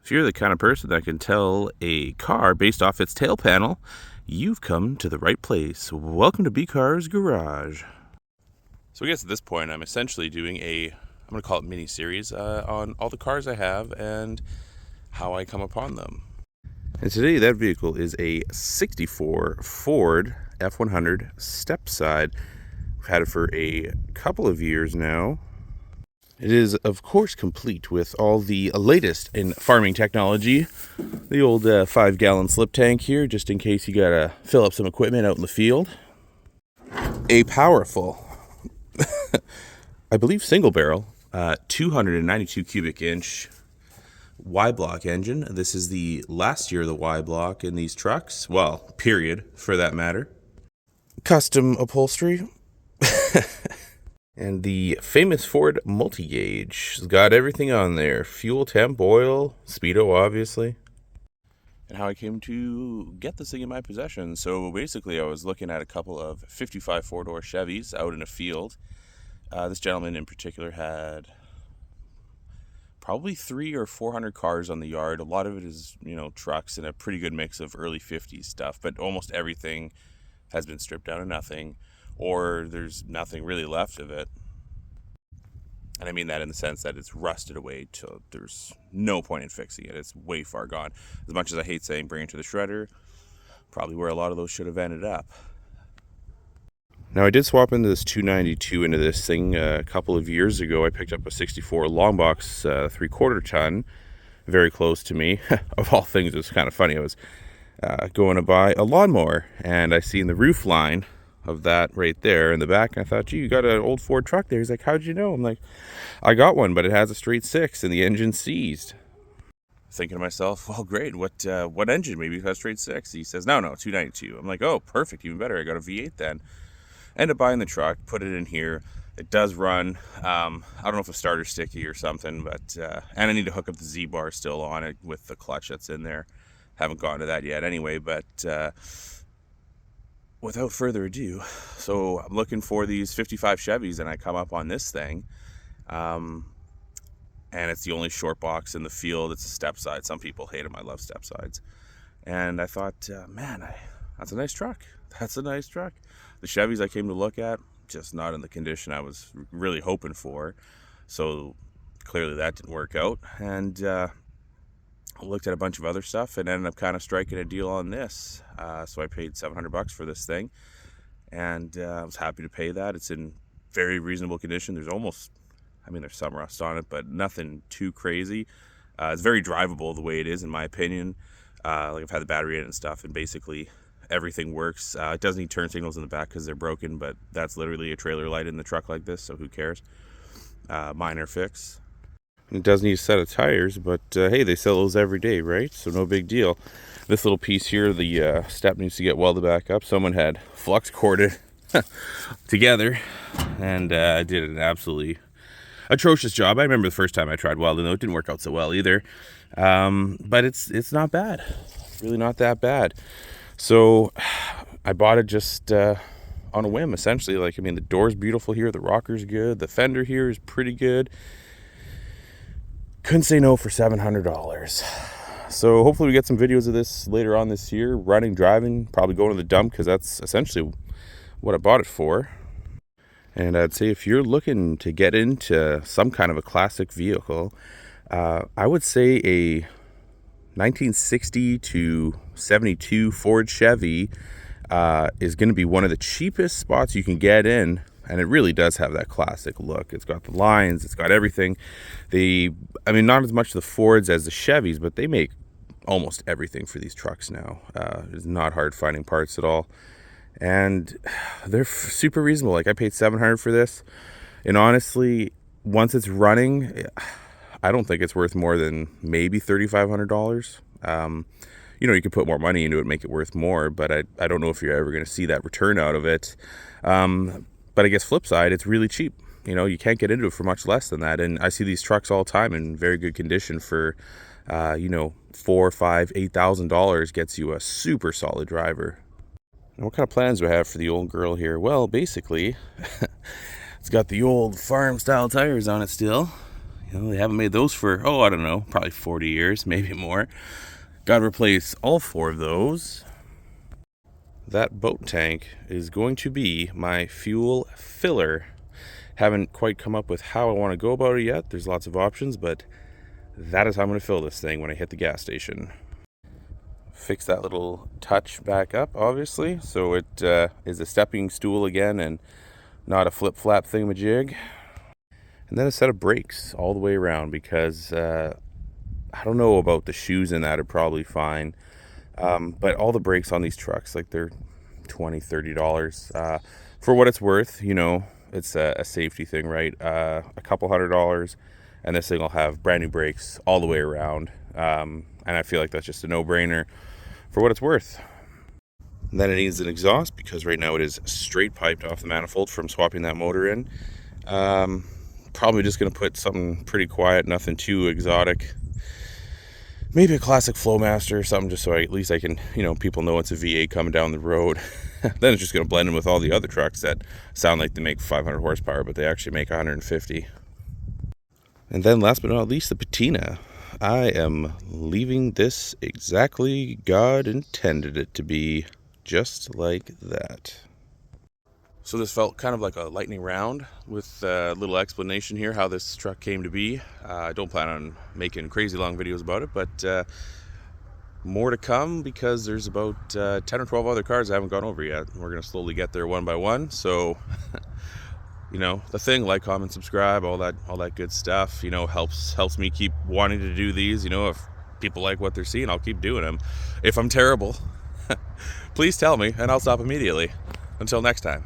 If you're the kind of person that can tell a car based off its tail panel, you've come to the right place. Welcome to B-Car's Garage. So I guess at this point I'm essentially doing I'm going to call it mini-series on all the cars I have and how I come upon them. And today that vehicle is a 64 Ford F100 step-side. We've had it for a couple of years now. It is, of course, complete with all the latest in farming technology. The old 5-gallon slip tank here, just in case you gotta fill up some equipment out in the field. A powerful, I believe single barrel, 292 cubic inch Y-block engine. This is the last year of the Y-block in these trucks. Well, period, for that matter. Custom upholstery. And the famous Ford multi-gauge. It's got everything on there. Fuel, temp, oil, speedo, obviously. And how I came to get this thing in my possession. So basically I was looking at a couple of 55 four-door Chevys out in a field. This gentleman in particular had probably 300 or 400 cars on the yard. A lot of it is, trucks and a pretty good mix of early 50s stuff. But almost everything has been stripped down to nothing. Or there's nothing really left of it. And I mean that in the sense that it's rusted away till there's no point in fixing it. It's way far gone. As much as I hate saying bring it to the shredder, probably where a lot of those should have ended up. Now I did swap into this 292 into this thing a couple of years ago. I picked up a 64 long box 3/4 ton, very close to me. Of all things, it was kind of funny. I was going to buy a lawnmower and I seen the roof line of that right there in the back, and I thought, gee, you got an old Ford truck there. He's like, how'd you know? I'm like, I got one, but it has a straight 6 and the engine's seized. Thinking to myself, well, great, what engine? Maybe it has straight 6. He says, no, 292. I'm like, oh, perfect, even better. I got a V8 then. End up buying the truck, put it in here. It does run. I don't know if a starter's sticky or something, but and I need to hook up the Z-bar still on it with the clutch that's in there. Haven't gotten to that yet anyway, but without further ado, so I'm looking for these 55 Chevys and I come up on this thing, and it's the only short box in the field. It's a step side. Some people hate them. I love step sides. And I thought, that's a nice truck. That's a nice truck. The Chevys I came to look at, just not in the condition I was really hoping for. So clearly that didn't work out. And I looked at a bunch of other stuff and ended up kind of striking a deal on this. So I paid $700 for this thing, and I was happy to pay that. It's in very reasonable condition. There's some rust on it, but nothing too crazy. It's very drivable the way it is, in my opinion. Like I've had the battery in it and stuff, and basically everything works. It does need turn signals in the back because they're broken, but that's literally a trailer light in the truck like this, so who cares? Minor fix. It does need a set of tires, but hey, they sell those every day, right? So no big deal. This little piece here, the step needs to get welded back up. Someone had flux corded together and did an absolutely atrocious job. I remember the first time I tried welding, though, it didn't work out so well either. But it's not bad. Really not that bad. So I bought it just on a whim, essentially. The door's beautiful here. The rocker's good. The fender here is pretty good. Couldn't say no for $700. So hopefully we get some videos of this later on this year. Running, driving, probably going to the dump because that's essentially what I bought it for. And I'd say if you're looking to get into some kind of a classic vehicle, I would say a 1960 to 72 Ford Chevy is going to be one of the cheapest spots you can get in. And it really does have that classic look. It's got the lines, it's got everything. Not as much the Fords as the Chevys, but they make almost everything for these trucks now. It's not hard finding parts at all. And they're super reasonable. I paid $700 for this. And honestly, once it's running, I don't think it's worth more than maybe $3,500. You could put more money into it and make it worth more, but I don't know if you're ever going to see that return out of it. But I guess flip side, it's really cheap. You can't get into it for much less than that. And I see these trucks all the time in very good condition for, $4,000, $5,000, $8,000 gets you a super solid driver. And what kind of plans do I have for the old girl here? Well, basically, it's got the old farm style tires on it still. You know, they haven't made those for, oh, I don't know, probably 40 years, maybe more. Got to replace all 4 of those. That boat tank is going to be my fuel filler. Haven't quite come up with how I want to go about it yet. There's lots of options, but that is how I'm going to fill this thing when I hit the gas station. Fix that little touch back up, obviously, so it is a stepping stool again and not a flip-flap thingamajig. And then a set of brakes all the way around, because I don't know about the shoes in that are probably fine, but all the brakes on these trucks, like, they're $20-$30 for what it's worth. You know, it's a safety thing, right? A couple $100, and this thing will have brand new brakes all the way around, and I feel like that's just a no-brainer for what it's worth. And then it needs an exhaust, because right now it is straight piped off the manifold from swapping that motor in. Probably just going to put something pretty quiet, nothing too exotic. Maybe a classic Flowmaster or something, just so at least I can, you know, people know it's a V8 coming down the road. Then it's just going to blend in with all the other trucks that sound like they make 500 horsepower, but they actually make 150. And then last but not least, the patina. I am leaving this exactly God intended it to be, just like that. So this felt kind of like a lightning round with a little explanation here how this truck came to be. I don't plan on making crazy long videos about it, but more to come, because there's about 10 or 12 other cars I haven't gone over yet. We're going to slowly get there one by one. So, you know, the thing, like, comment, subscribe, all that good stuff, you know, helps me keep wanting to do these. You know, if people like what they're seeing, I'll keep doing them. If I'm terrible, please tell me and I'll stop immediately. Until next time.